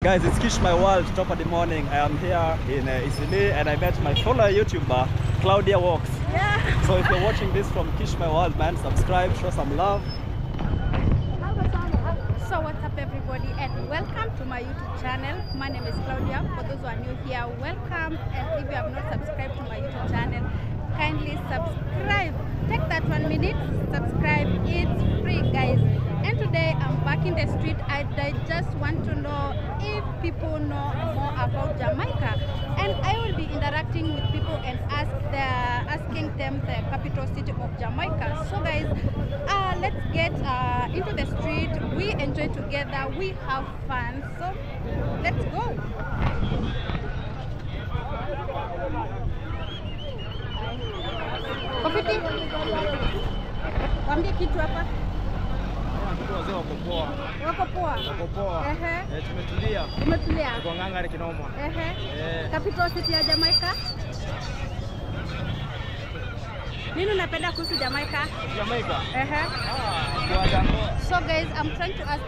Guys, it's Kish my world, top of the morning. I am here in Isili and I met my fellow YouTuber, Claudia Walks. Yeah. So if you're watching this from Kish my world, man, subscribe, show some love. So what's up everybody and welcome to my YouTube channel. My name is Claudia. For those who are new here, welcome, and if you have not subscribed to my YouTube channel, kindly subscribe. Take that 1 minute, subscribe, it's free guys. And today I'm back in the street. I just want to know if people know more about Jamaica, and I will be interacting with people and asking them the capital city of Jamaica. So guys, let's get into the street. We enjoy together, we have fun, so let's go. Kofiti, wambie kitu hapa. Wako poa. Wako poa? Wako poa. Tumetulia. Tumetulia. Tuko ngangari kinoma. Capital city ya Jamaica. Nini unapenda kuhusu Jamaica? Jamaica? So guys, I'm trying to ask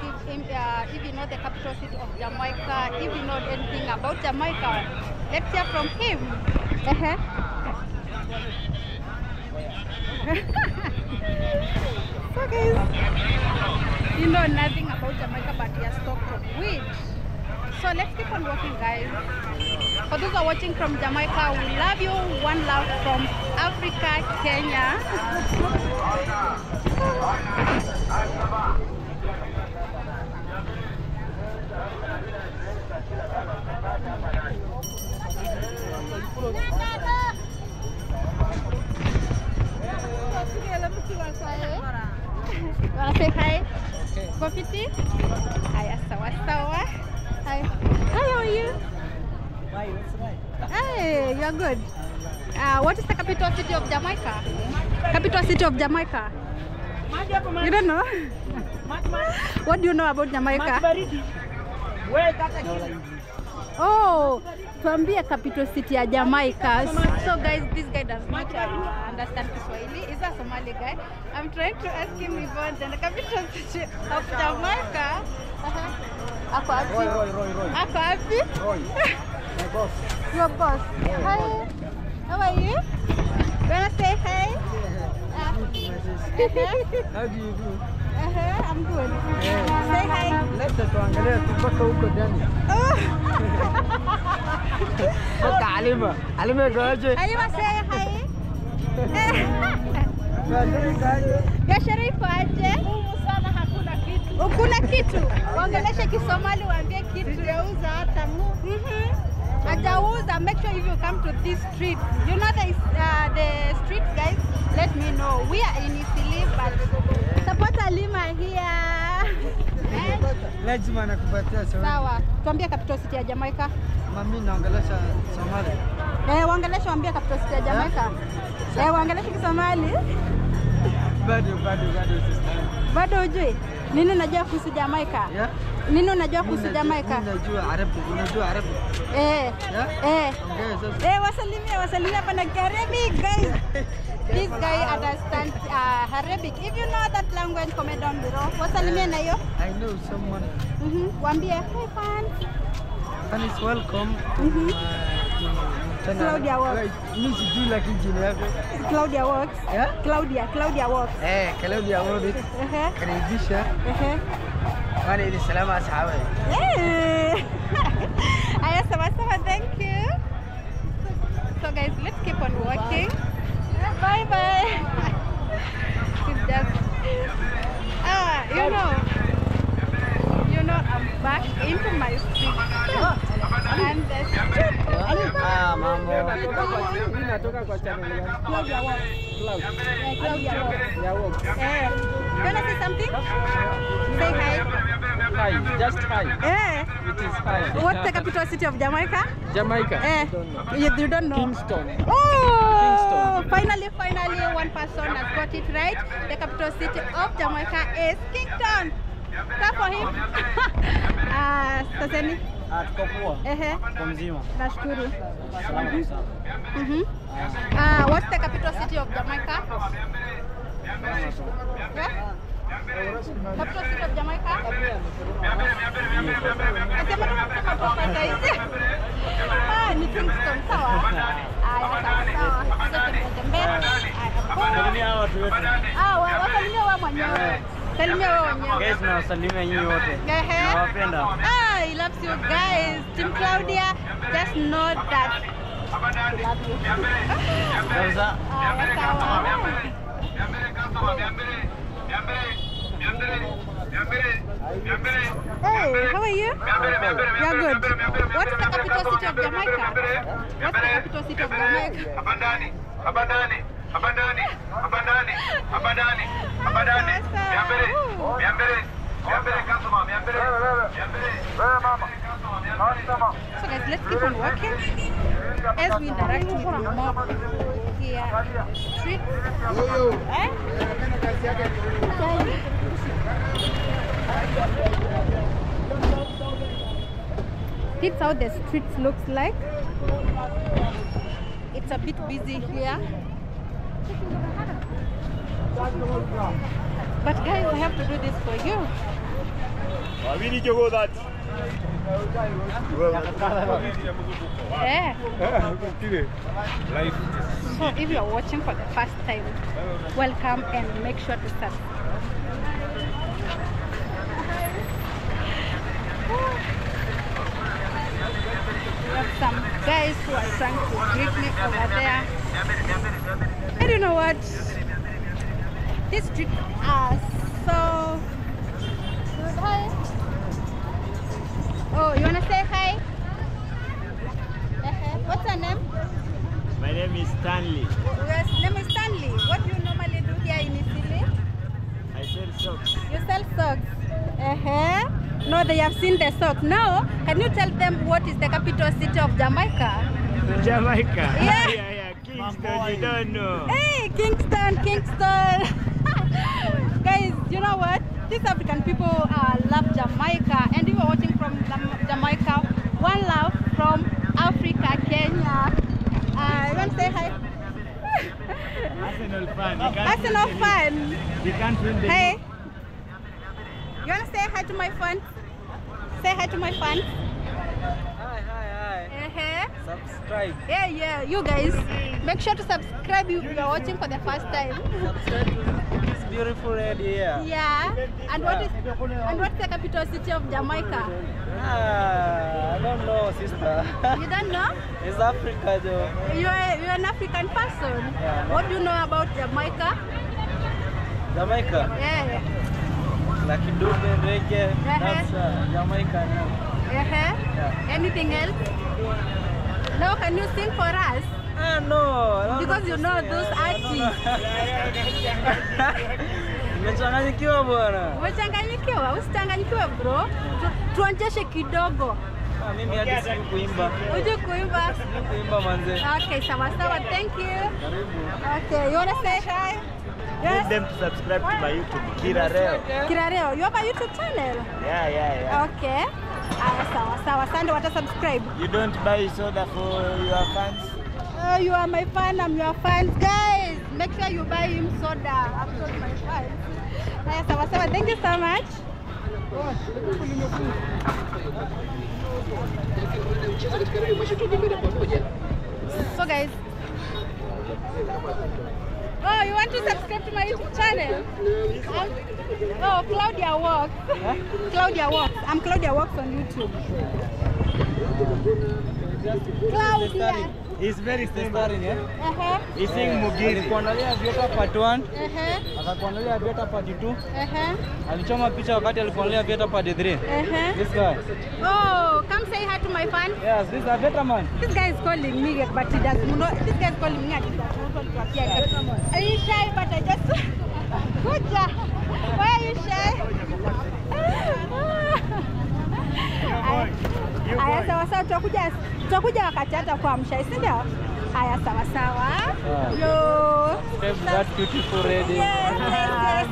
if you know the capital city of Jamaica, if you know anything about Jamaica. Let's hear from him. So guys, you know nothing about Jamaica, but you are stoked on weed. So let's keep on walking, guys. For those who are watching from Jamaica, we love you. One love from Africa, Kenya. Wanna say hi? Kofiti? Hi, sawa. Hi. Hi, how are you? Hey, you're good. What is the capital city of Jamaica? Capital city of Jamaica? You don't know? What do you know about Jamaica? Oh, tuambie capital city ya Jamaica. So guys, this guy does not understand Kiswahili. He's a Somali guy. I'm trying to ask him about the capital city of Jamaica. Ako api? Roy. Ako api? Roy. My boss. Your boss. Yeah. Hi. How are you? Wanna say hi? How do you do? I'm good. Say hi. Leta tuangalie tupaka huko ndani. Baka Alima goje. Alima say hi. Biashara iko aje? Sana hakuna kitu. Hakuna kitu. Waongeleshe Kisomali waambie kitu yauza hata mu. Ajauza. Make sure if you come to this street, you know the street guys, let me know. We are in Isili, but support Alima here. Lazima nakupatia sawa. Sawa. Tuambie capital city ya Jamaica. Mami naongelesha Somali. Waongeleshe waambie capital city ya Jamaica. Waongeleshe Kisomali. Bado sister. Bado hujui? Nini unajua kuhusu Jamaica? Yeah? Nini unajua kuhusu Jamaica? Unajua Arabic. Unajua Arabic? Yeah? Wasalimia hapa na Arabic guys. This guy understands Arabic. If you know that language, comment down below. Wasalimia na hiyo? I know someone. Waambie hi fan. Fan is welcome. Claudia Walks. Mimi sijui lakini jina yako. Claudia Walks. Yeah? Claudia Walks. Claudia Walks. Karibisha. Wale ni salama ashawe. Aya sawa, thank you. So guys, let's keep on walking. Bye. It's just you know I'm back into my street. And the street. Mambo. Mimi natoka kwa channel ya Claudia Walks. Claudia Walks. You wanna say something? Say hi. Hi, just hi. It is hi. What's the capital city of Jamaica? Jamaica. You don't know. Kingston. Oh, finally, one person has got it right. The capital city of Jamaica is Kingston. Clap for him. Saseni. Tuko poa. Kwa mzima. Nashukuru. Salama sana. What's the capital city of Jamaica? Yeah? Capital city of Jamaica? Ni Kingston, sawa? Sawa. Salimia watu wote. Wasalimia wewe mwenyewe. Salimia wewe mwenyewe. Guys, na wasalimia nyinyi wote. Nawapenda. I love you guys. Team Claudia, just know that we love you. Sasa. Hey, how are you? You're good. What is the capital city of Jamaica? What's the capital city of Jamaica? Abandani. So guys, let's keep on walking as we interact with the mob here. Street. This is how the streets looks like. It's a bit busy here. But guys, I have to do this for you. We need to go that. Yeah. Life. So if you are watching for the first time, welcome and make sure to subscribe. We have some guys who are trying to greet me over there. I don't know what. These streets are so good. Hi. Oh, you wanna say hi? What's your name? My name is Stanley. Your name is Stanley. What do you normally do here in Italy? I sell socks. You sell socks. No, they have seen the socks. Now, can you tell them what is the capital city of Jamaica? Jamaica. Yeah. Kingston, you don't know. Hey, Kingston. Guys, you know what? These African people love Jamaica, and if you're watching from Jamaica, one love from Africa, Kenya. You want to say hi? Arsenal fan. Arsenal fan. You can't win the Hey. You want to say hi to my fans? Say hi to my fans. Hi. Subscribe. Yeah. You guys, make sure to subscribe if you are watching for the first time. Subscribe to this beautiful red here. Yeah. And what's the capital city of Jamaica? I don't know, sister. You don't know? It's Africa, though. You're an African person. Yeah. What do you know about Jamaica? Jamaica? Yeah. Like Dube, reggae, that's Jamaica now. Yeah. Anything else? No, can you sing for us? No. Because you know those artists. Nimechanganyikiwa bwana. Umechanganyikiwa? Usichanganyikiwe bro. Tuonjeshe kidogo. Mimi hadi sijui kuimba. Uje kuimba? Sijui kuimba manze. Okay, sawa. Thank you. Karibu. Okay, you want to say hi? Get them to subscribe to my YouTube, Kirareo. You have a YouTube channel? Yeah. Okay. Sawa. Sande wata subscribe. You don't buy soda for your fans? You are my fan, I'm your fans. Guys, make sure you buy him soda. I'm not my fans. Sawa. Thank you so much. So guys, oh, you want to subscribe to my YouTube channel? Claudia Walks. Huh? Claudia Walks. I'm Claudia Walks on YouTube. Claudia. He's very starring, yeah? He's saying Mugiri. Alikuandalia Vieta part 1. Akakuandalia Vieta part 2. Alichoma picha wakati alikuandalia Vieta part 3. This guy. Oh, come say hi to my fans. Yes, this is a Vieta man. This guy is calling me, but he doesn't know. This guy is calling me. Are you shy? But I just... Good job. Why are you shy? Aya, sawa. Tutakuja wakati hata kwa msha, si ndio? Aya, sawa. Yo. That beautiful lady. Yes.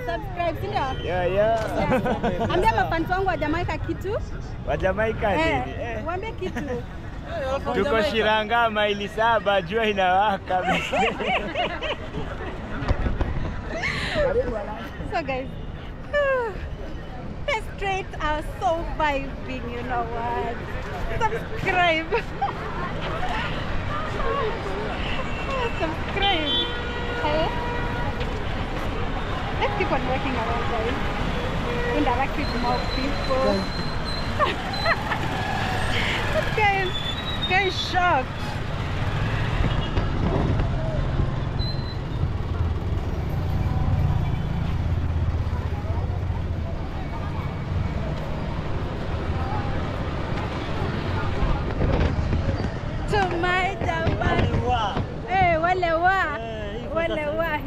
Subscribe, si ndio? Yeah. Ambia mafans wangu wa Jamaica kitu. Wa Jamaica nini? Waambie kitu. Tuko Shiranga maili 7, jua inawaka. So guys, the streets are so vibing, you know what? Subscribe. Subscribe. Hey? Let's keep on working around, guys. Interact with more people. Guys shocked. Walewa.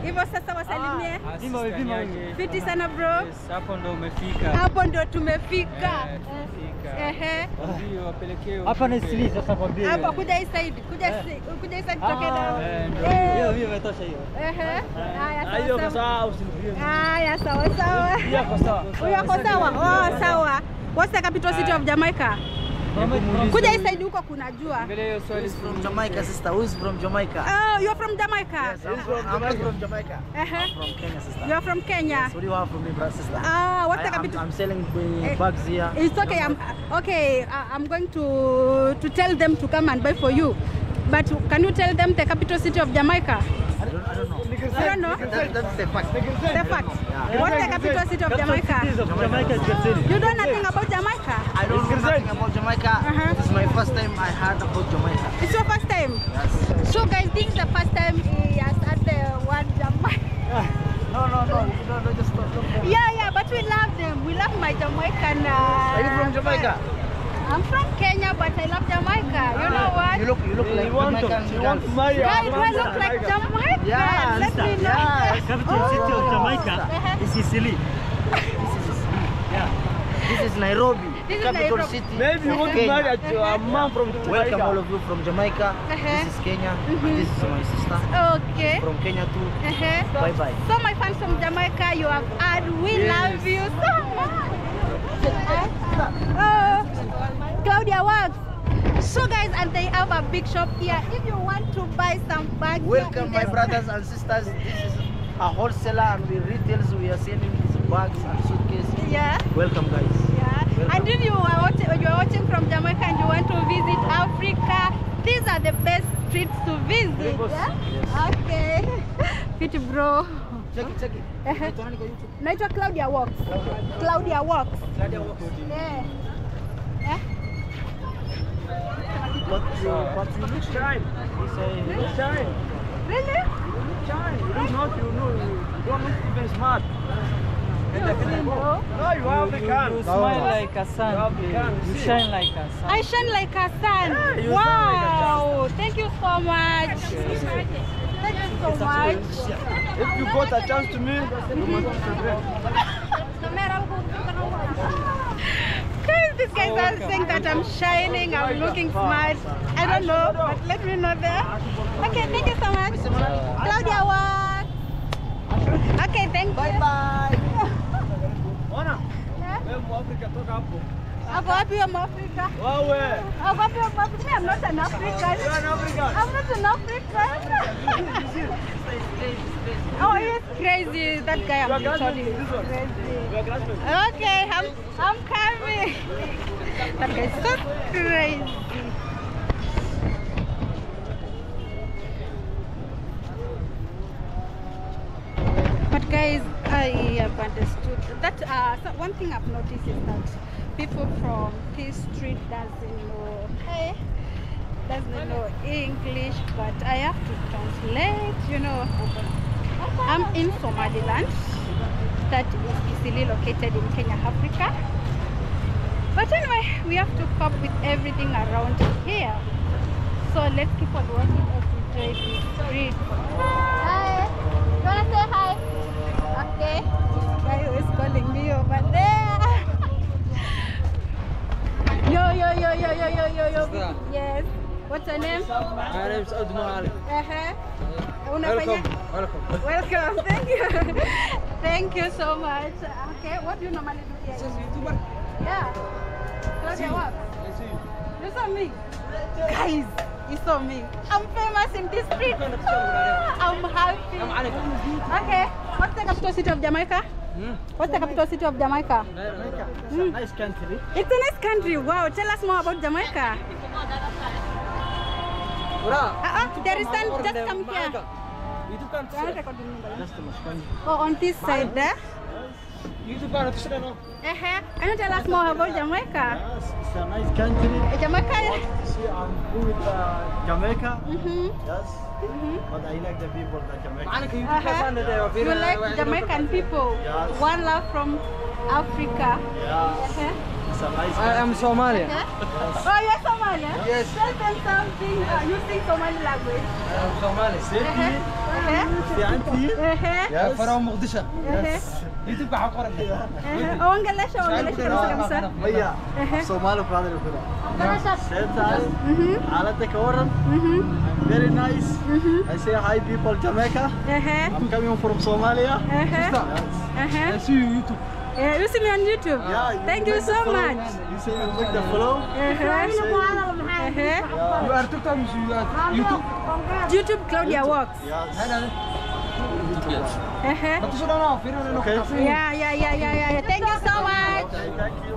Hivyo sasa wasalimie. Fiti sana bro. Hapo ndo umefika. Hapo ndo tumefika. Ehe. Hapa ni sili sasa kwambie. Hapa kuja hii side. Kuja hii side toke down. Hiyo imetosha hiyo. Ehe. Haya sawa. Hiyo sawa usinipige. Haya sawa sawa. Hiyo kwa sawa. Huyo kwa sawa. Oh sawa. What's the capital city of Jamaica? Kuja hii side huko kuna jua. Who's from Jamaica, sister? Who's from Jamaica? Oh, you're from Jamaica? Yes, I'm from Jamaica. I'm from Kenya, sister. You're from Kenya? So what do you have from me, brother, sister? What's the capital? I'm selling bags here. It's okay. I'm going to tell them to come and buy for you. But can you tell them the capital city of Jamaica? I don't know. You don't know? That's the fact. The fact. Yeah. What's the capital city of Jamaica? You know nothing about Jamaica? I don't know nothing about Jamaica. This is my first time I heard about Jamaica. It's your first time? Yes. So guys, this is the first time he has heard the word Jamaica. No, just stop. Yeah, but we love them. We love my Jamaican. Are you from Jamaica? I'm from Kenya, but I love Jamaica. You know what? You look like Jamaican. You want to marry Guys, do I look like Jamaican? Yeah, Let me know. yeah. Capital city of Jamaica is Sicily. Yeah. This is Nairobi, This is capital Nairobi. city. Maybe you want to marry a man from Jamaica. Welcome all of you from Jamaica. This is Kenya. This is my sister. Okay. From Kenya too. Bye bye. So my fans from Jamaica, you have heard, we love you so much. Claudia works. So guys, and they have a big shop here. If you want to buy some bags, Welcome my brothers and sisters. This is a wholesaler and we retails. We are selling these bags and suitcases. Yeah. Welcome guys. Yeah. Welcome. And if you are watching from Jamaica and you want to visit Africa, these are the best streets to visit. Yeah? Okay. Fiti bro. Check it. Naitwa Claudia Walks. Claudia Walks. Yeah. Yeah. But you look shy. You look shy. Really? You don't look even smart. Bro. No, you African. You smile like a sun. You shine like a sun. I shine like a sun. you Wow. shine like Thank you so much. Thank you so much. If you got a chance to me, you must celebrate. Guys, these guys are saying that I'm shining, I'm looking smart. I don't know, but let me know there. Okay, thank you so much. Claudia Walks. Okay, thank you. Bye. Ona. Wewe Mwafrika toka hapo. Ako wapi ya Mwafrika? Wewe. Ako wapi ya Mwafrika? I'm not an African. You are an African. I'm not an African. Oh, he's crazy. That guy I'm telling you is crazy. Okay, I'm coming. That guy is so crazy. But guys, I have understood that one thing I've noticed is that people from this street doesn't know English, but I have to translate, you know. I'm in Somaliland, that is easily located in Kenya, Africa. But anyway, we have to cope with everything around here. So let's keep on walking every day in the street. Hi, you wanna say hi? Okay, this guy who is calling me over there. Yo. Yes. What's your name? My name is Admal. Welcome. Welcome. Thank you. Thank you so much. Okay, what do you normally do here? Yeah. Claudia, what? You saw me? Guys, You saw me. I'm famous in this street. I'm happy. Okay. What's the capital city of Jamaica? What's the capital city of Jamaica? Jamaica. It's a nice country. It's a nice country. Wow. Tell us more about Jamaica. There is some. Just come here. Oh, on this side there. Can you tell us more about Jamaica? Yes, it's a nice country. Jamaica. See, I'm good with Jamaica. Yes. But I like the people of Jamaica. You like Jamaican people? Yes. One love from Africa. Yes. It's a nice country. I am Somali. Oh, you're Somali? Yes. Tell them something using Somali language. I am Somali. The auntie. Yeah, from Mogadishu. Yes. YouTube ka xaqor. Ongelesha kabisa. Maya. Somali father kula. Setal. Alata kawaran. Very nice. I say hi people Jamaica. I'm coming from Somalia. I see you YouTube. Yeah, you see me on YouTube? Yeah, Thank you so much. You see me with the flow. You are TikTok, you are YouTube. YouTube Claudia Walks. Yes. Okay. Yeah. Thank you so much. Thank you.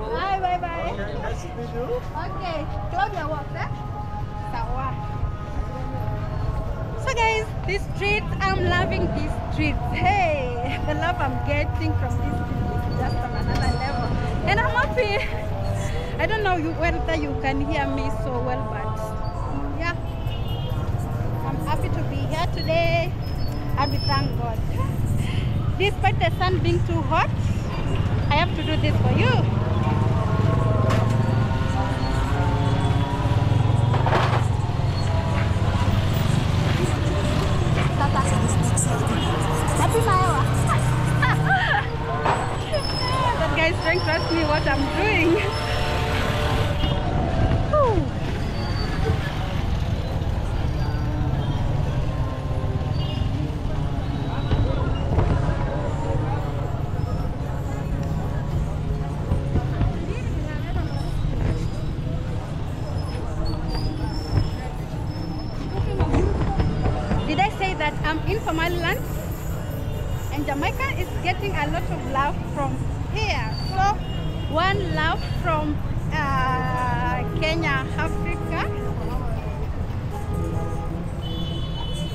Bye. Nice to meet you. Okay, Claudia Walks, Sawa. So guys, this street, I'm loving these streets. Hey, the love I'm getting from this street is just on another level. And I'm happy. I don't know whether you can hear me so well, but yeah. I'm happy to be here today. Happy, thank God. Despite the sun being too hot, I have to do this for you. Happy Maya. That guy's trying to ask me what I'm doing. Whew. Did I say that I'm in Somaliland? And Jamaica is getting a lot of love from here. So, one love from Kenya, Africa.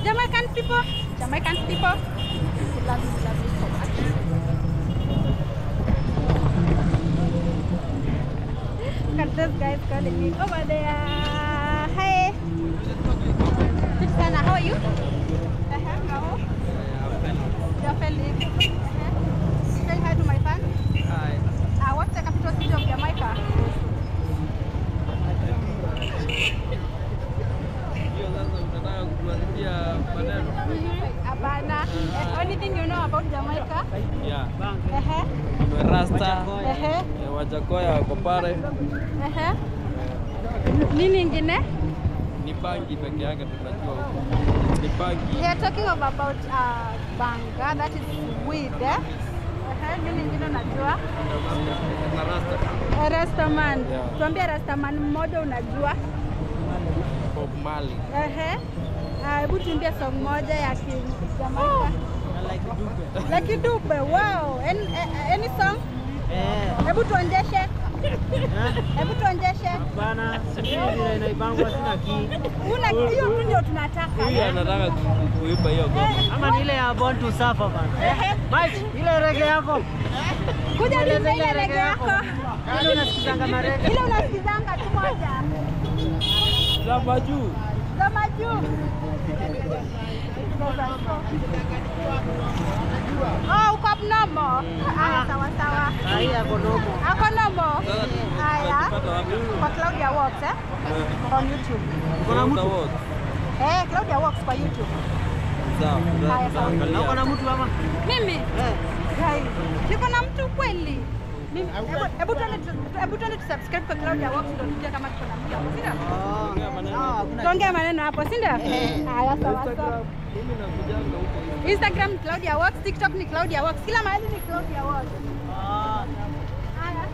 Jamaican people, we love you so much. Look at those guys calling me over there. Hey. Sana, how are you? No. You're friendly. Say hi to my fan. Hi. What's the capital city of Jamaica? Abana. Anything you know about Jamaica? Yeah. Rasta. Wajakoya wako pale. Nini ingine? Ni bangi peke yake tunajua huko. Ni bangi. We are talking about banga, that is weed. Nini ingine unajua? Na rasta. Rastaman. Tuambie Rastaman mmoja unajua? Bob Marley. Hebu tuimbie song moja ya Jamaica. Like Dube. Wow. Any song? Hebu tuonjeshe. Hebu tuonjeshe. Bana, sisi inaibangwa sina ki. Una hiyo tu ndio tunataka. Huyu anataka kuiba hiyo ngoma. Ama ni ile ya Born to Suffer bana. Mike, ile reggae yako. Kuja nipe ile reggae yako. Ile unasikizanga marege. Ile unasikizanga tu moja. Za majuu. Za majuu. Oh, uko abnormal. Haya, sawa. Haya ako nomo. Ako normal. Haya. Kwa Claudia Walks, on YouTube. Kuna mtu. Claudia Walks kwa YouTube. Sawa. Na kuna mtu ama? Mimi? Guys, niko na mtu kweli. Mimi hebu tuende tusubscribe kwa Claudia Walks ndio tujue kama tuko na mtu hapo, si ndio? Tuongea maneno hapo, si ndio? Haya, sawa. Instagram ni Claudia Walks, TikTok ni Claudia Walks, kila mahali ni Claudia Walks. Haya.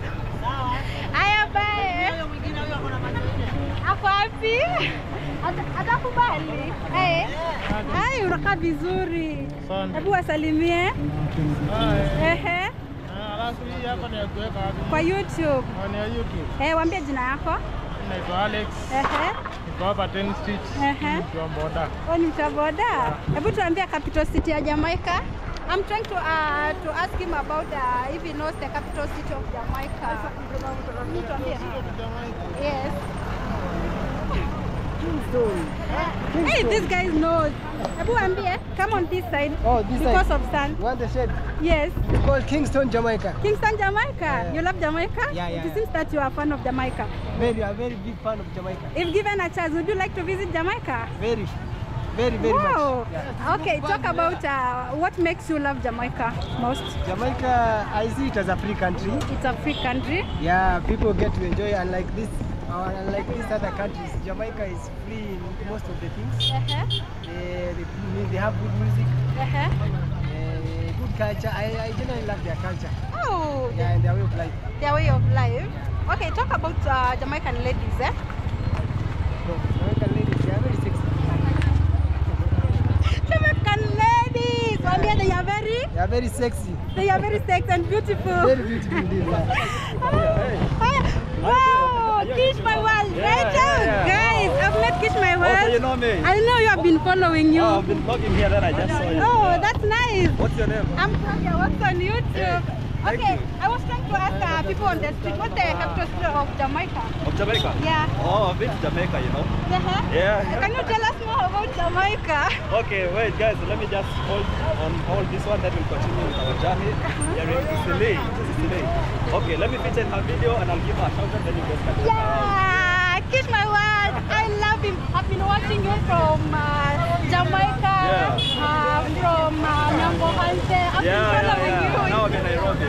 Sawa. Haya, bye. Huyo mwingine huyo ako na maneno. Ako wapi? Atakubali. Hai, unakaa vizuri. Hebu wasalimie. Ehe. Alafu hii hapa ni ya kuweka wapi? Kwa YouTube. Ni ya YouTube. Waambie jina yako. Naitwa Alex. Niko hapa 10 Street. Mtu wa boda. Ni mtu wa boda. Hebu tuambie capital city ya Jamaica. I'm trying to ask him about if he knows the capital city of Jamaica. Yes. Hey, this guy knows. Abu Ambie, come on this side. Oh, this because side. of sun. You want the shade? Yes. It's called Kingston, Jamaica. Kingston, Jamaica. You love Jamaica? Yeah. It seems that you are a fan of Jamaica. A very big fan of Jamaica. If given a chance, would you like to visit Jamaica? Very Wow. much. Yeah. Okay, talk about what makes you love Jamaica most. Jamaica, I see it as a free country. It's a free country. Yeah, people get to enjoy, unlike these other countries. Jamaica is free in most of the things. They have good music, good culture. I generally love their culture. Oh. Yeah, and their way of life. Their way of life. Okay, talk about Jamaican ladies, So, Jamaican ladies, they are very sexy. Jamaican ladies! They are very sexy. They are very sexy and beautiful. Very beautiful indeed. Wow, Kish my world, right out, guys. I've met Kish my world. So you know me? I know you have been following you. I've been talking here, then I just saw you. Oh, that's nice. What's your name? I'm Claudia, what's on YouTube? Okay, I was trying to ask people on the street, what's the capital city of Jamaica? Of Jamaica? Yeah. Oh, I've been to Jamaica, you know. Yeah. Can you tell us more about Jamaica? Okay, wait guys, let me just hold this one, then we'll continue with our journey. Sicily. Okay, let me feature in her video and I'll give her a shout out, then you guys can Yeah, Kish my word. I love him. I've been watching you from Jamaica, from Nambohante. I've been following you. Now I'm in Nairobi,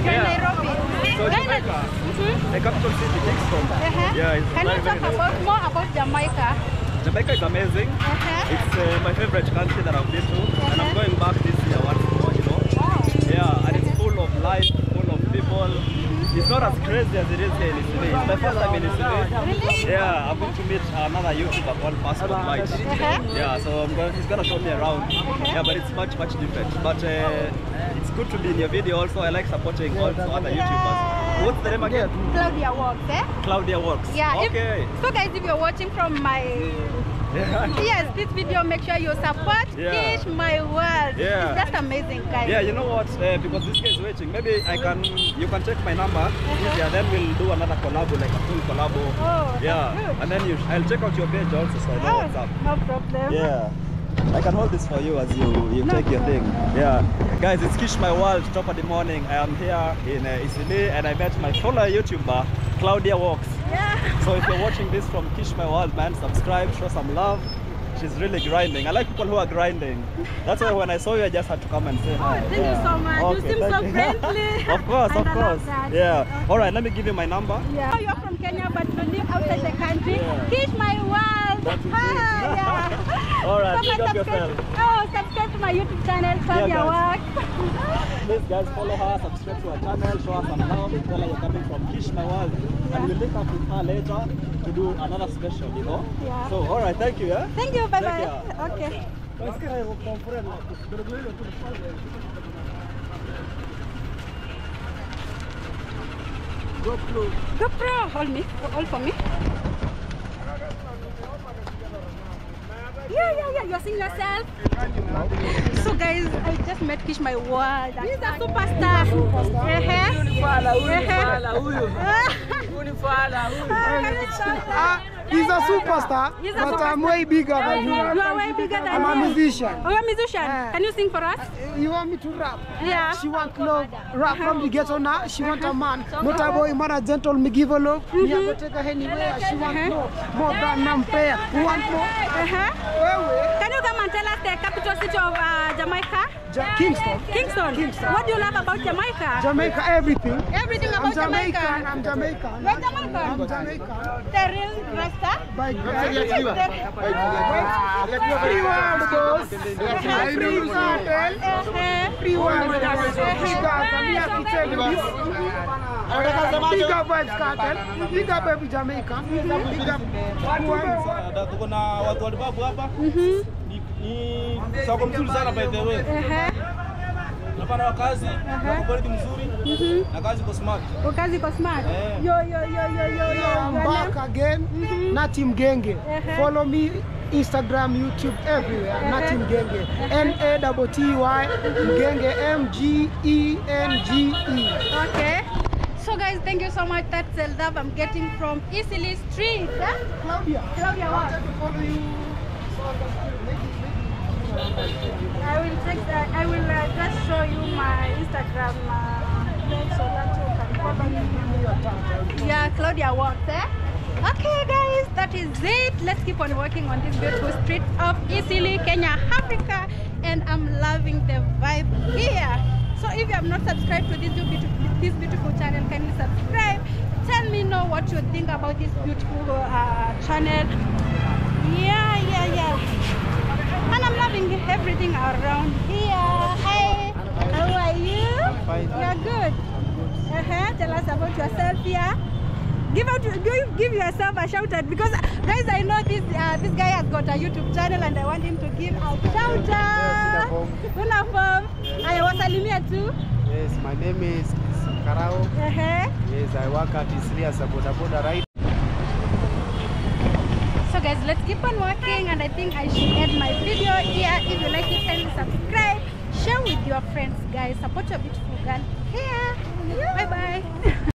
You're in Nairobi. So Jamaica, the capital city, Kingston. Can you talk more about Jamaica? Jamaica is amazing. It's my favorite country that I've been to, and I'm going back this year once more, you know. Wow. Yeah, and it's full of life, full of people. It's not as crazy as it is here in Italy. It's my first time in Italy. Really? Yeah, I'm going to meet another YouTuber called Passport Mike. Yeah, so he's gonna show me around. Yeah, but it's much different. But it's good to be in your video also. I like supporting also other YouTubers. What's the name again? Claudia Works, Claudia Works. Yeah. Okay. So guys, if you're watching from my yes, this video, make sure you support Kish my world. It's just amazing, guys. Yeah, you know what? Because this guy is waiting. Maybe you can check my number. Yeah, then we'll do another collab, like a full collab. Oh, yeah. that's good. And then I'll check out your page also, so I know what's up. No problem. Yeah. I can hold this for you as you take your thing. Yeah. Guys, it's Kish my world, top of the morning. I am here in Sicily and I met my fellow YouTuber, Claudia Walks. Yeah. So if you're watching this from Kish my world, man, subscribe, show some love. She's really grinding. I like people who are grinding. That's why when I saw you, I just had to come and say hi. Thank you so much. Okay, you seem so friendly. Of course, of I course. love that. Yeah. Okay. All right, let me give you my number. Yeah. You're from Kenya, but you live outside the country. Kish my world. Yeah. All right, So pick up yourself. subscribe to my YouTube channel, Claudia Works. Please guys, follow her, subscribe to her channel, show her some love, tell her you're coming from Kish my world. And we'll link up with her later to do another special, you know? Yeah. So, all right, thank you, yeah? Thank you, bye-bye. Take care. Okay. GoPro, hold for me. Yeah, you're seeing yourself. So guys, I just met Kish my world. He's a superstar. He's a superstar, but I'm way bigger than him. You are way bigger than him. I'm a musician. Oh, you're a musician. Can you sing for us? You want me to rap? Yeah. She want love, rap from the ghetto now. She want a man, not a boy, man, a gentle, me give her love. Me I go take her anywhere. She want more than Nampere. Who want more? Can you come and tell us the capital city of Jamaica? Kingston. What do you love about Jamaica? Jamaica, everything. Everything about Jamaica. I'm Jamaican. You're Jamaican. I'm Jamaican. The real Rasta? By free world, boss. Free world. Free world. We have to tell you this. Big up Vibes Cartel. Big up every Jamaica. Big up. Tuko na watu walibabu hapa. Ni soko mzuri sana by the way. Tunapanda wakazi, na quality mzuri, na kazi iko smart. Kazi iko smart. Yo. I'm back again. Natim Genge. Follow me Instagram, YouTube, everywhere. Natim Genge. NATTY Genge MGENGE. Okay. So guys, thank you so much. That's the love I'm getting from Easily Street. Claudia, what? I will just show you my Instagram page so that you can follow me. Yeah, Claudia walks, eh? Okay guys, that is it. Let's keep on working on this beautiful street of Easily, Kenya, Africa, and I'm loving the vibe here. So if you have not subscribed to this beautiful channel, kindly subscribe. Tell me know what you think about this beautiful channel. Yeah. And I'm loving everything around here. Hey, how are you? I'm fine. You're good. Tell us about yourself here. Give yourself a shout out, because guys, I know this guy has got a YouTube channel and I want him to give a shout out. Uniform. I was Alimia too. Yes, my name is Karao. Yes, I work at Easily as a boda rider. So guys, let's keep on working, and I think I should end my video here. If you like it, kindly subscribe, share with your friends, guys. Support your beautiful girl here. Bye bye.